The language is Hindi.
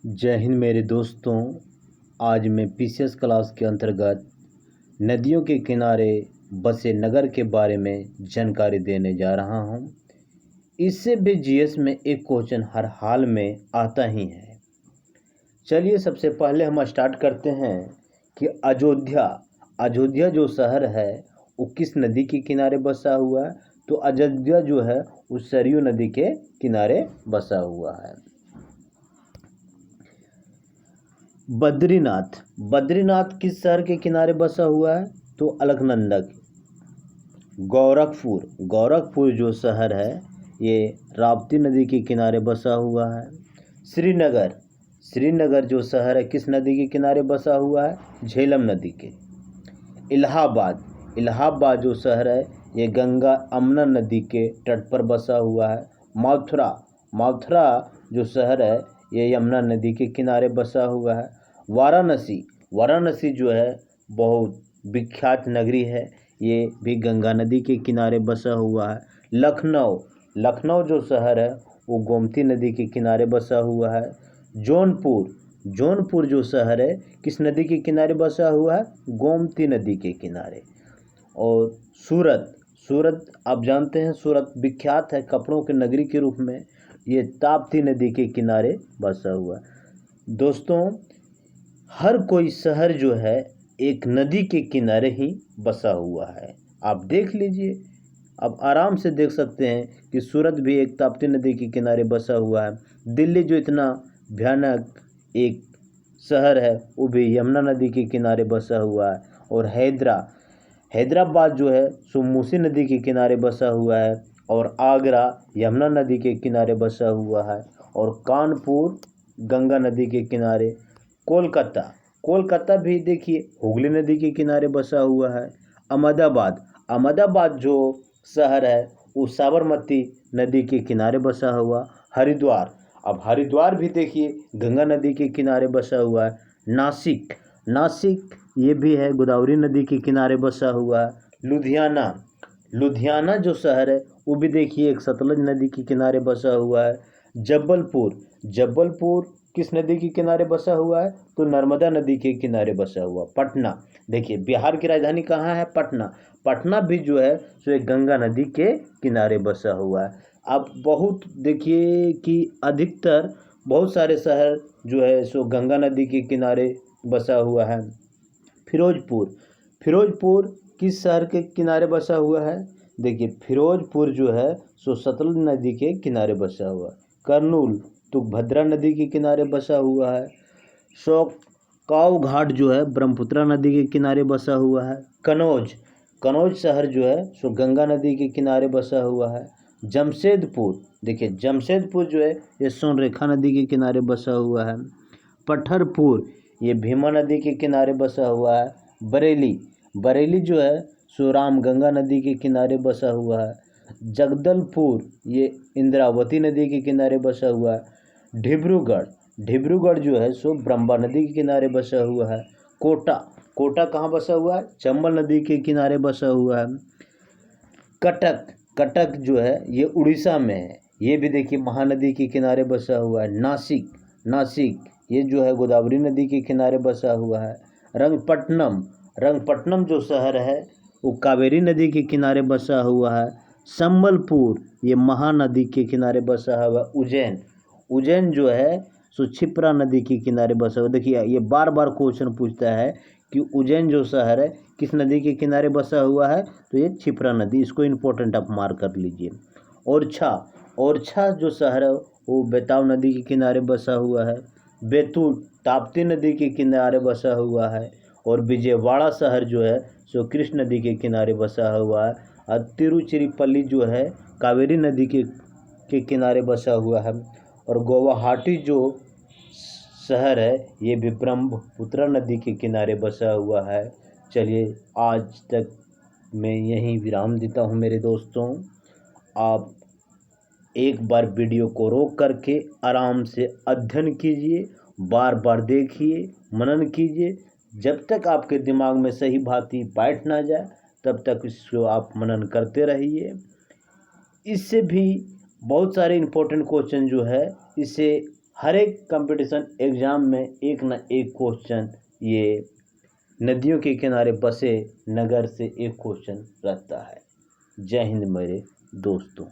जय हिंद मेरे दोस्तों। आज मैं पीसीएस क्लास के अंतर्गत नदियों के किनारे बसे नगर के बारे में जानकारी देने जा रहा हूं। इससे भी जीएस में एक क्वेश्चन हर हाल में आता ही है। चलिए सबसे पहले हम स्टार्ट करते हैं कि अयोध्या जो शहर है वो किस नदी के किनारे बसा हुआ है। तो अयोध्या जो है वो सरयू नदी के किनारे बसा हुआ है। बद्रीनाथ किस शहर के किनारे बसा हुआ है? तो अलकनंदा। गोरखपुर जो शहर है ये राप्ती नदी के किनारे बसा हुआ है। श्रीनगर जो शहर है किस नदी के किनारे बसा हुआ है? झेलम नदी के। इलाहाबाद जो शहर है ये गंगा अमना नदी के तट पर बसा हुआ है। माथुरा जो शहर है ये यमुना नदी के किनारे बसा हुआ है। वाराणसी जो है बहुत विख्यात नगरी है, ये भी गंगा नदी के किनारे बसा हुआ है। लखनऊ जो शहर है वो गोमती नदी के किनारे बसा हुआ है। जौनपुर जो शहर है किस नदी के किनारे बसा हुआ है? गोमती नदी के किनारे। और सूरत आप जानते हैं, सूरत विख्यात है कपड़ों के नगरी के रूप में, ये ताप्ती नदी के किनारे बसा हुआ है। दोस्तों, हर कोई शहर जो है एक नदी के किनारे ही बसा हुआ है। आप देख लीजिए, आप आराम से देख सकते हैं कि सूरत भी एक ताप्ती नदी के किनारे बसा हुआ है। दिल्ली जो इतना भयानक एक शहर है वो भी यमुना नदी के किनारे बसा हुआ है। और हैदराबाद जो है सो मूसी नदी के किनारे बसा हुआ है। और आगरा यमुना नदी के किनारे बसा हुआ है। और कानपुर गंगा नदी के किनारे। कोलकाता भी देखिए हुगली नदी के किनारे बसा हुआ है। अहमदाबाद जो शहर है वो साबरमती नदी के किनारे बसा हुआ। हरिद्वार भी देखिए गंगा नदी के किनारे बसा हुआ है। नासिक ये भी है गोदावरी नदी के किनारे बसा हुआ है। लुधियाना जो शहर है वो भी देखिए एक सतलज नदी के किनारे बसा हुआ है। जबलपुर किस नदी के किनारे बसा हुआ है? तो नर्मदा नदी के किनारे बसा हुआ। पटना, देखिए बिहार की राजधानी कहाँ है? पटना भी जो है सो एक गंगा नदी के किनारे बसा हुआ है। आप बहुत देखिए कि अधिकतर बहुत सारे शहर जो है सो गंगा नदी के किनारे बसा हुआ है। फिरोजपुर किस शहर के किनारे बसा हुआ है? देखिए फिरोजपुर जो है सो सतलज नदी के किनारे बसा हुआ है। कर्नूल तुंगभद्रा नदी के किनारे बसा हुआ है। काव घाट जो है ब्रह्मपुत्रा नदी के किनारे बसा हुआ है। कनौज शहर जो है सो गंगा नदी के किनारे बसा हुआ है। जमशेदपुर जो है ये सोनरेखा नदी के किनारे बसा हुआ है। पत्थरपुर ये भीमा नदी के किनारे बसा हुआ है। बरेली जो है सो रामगंगा नदी के किनारे बसा हुआ है। जगदलपुर ये इंद्रावती नदी के किनारे बसा हुआ है। डिब्रूगढ़ जो है सो ब्रह्मा नदी के किनारे बसा हुआ है। कोटा कहाँ बसा हुआ है? चंबल नदी के किनारे बसा हुआ है। कटक जो है ये उड़ीसा में है, ये भी देखिए महानदी के किनारे बसा हुआ है। नासिक ये जो है गोदावरी नदी के किनारे बसा हुआ है। रंगपट्टनम जो शहर है वो कावेरी नदी के किनारे बसा हुआ है। संबलपुर ये महानदी के किनारे बसा हुआ है। उज्जैन जो है सो क्षिप्रा नदी के किनारे बसा हुआ। देखिए ये बार बार क्वेश्चन पूछता है कि उज्जैन जो शहर है किस नदी के किनारे बसा हुआ है? तो ये क्षिप्रा नदी, इसको इम्पोर्टेंट आप मार्क कर लीजिए। ओरछा जो शहर है वो बेताब नदी के किनारे बसा हुआ है। बैतूल ताप्ती नदी के किनारे बसा हुआ है। और विजयवाड़ा शहर जो है सो कृष्ण नदी के किनारे बसा हुआ है। और तिरुचिरापल्ली जो है कावेरी नदी के किनारे बसा हुआ है। और गुवाहाटी जो शहर है ये भी ब्रह्मपुत्र नदी के किनारे बसा हुआ है। चलिए आज तक मैं यहीं विराम देता हूँ मेरे दोस्तों। आप एक बार वीडियो को रोक करके आराम से अध्ययन कीजिए, बार बार देखिए, मनन कीजिए। जब तक आपके दिमाग में सही भांति बैठ ना जाए तब तक इसको आप मनन करते रहिए। इससे भी बहुत सारे इम्पोर्टेंट क्वेश्चन जो है इसे हर एक कंपटीशन एग्ज़ाम में एक ना एक क्वेश्चन ये नदियों के किनारे बसे नगर से एक क्वेश्चन रहता है। जय हिंद मेरे दोस्तों।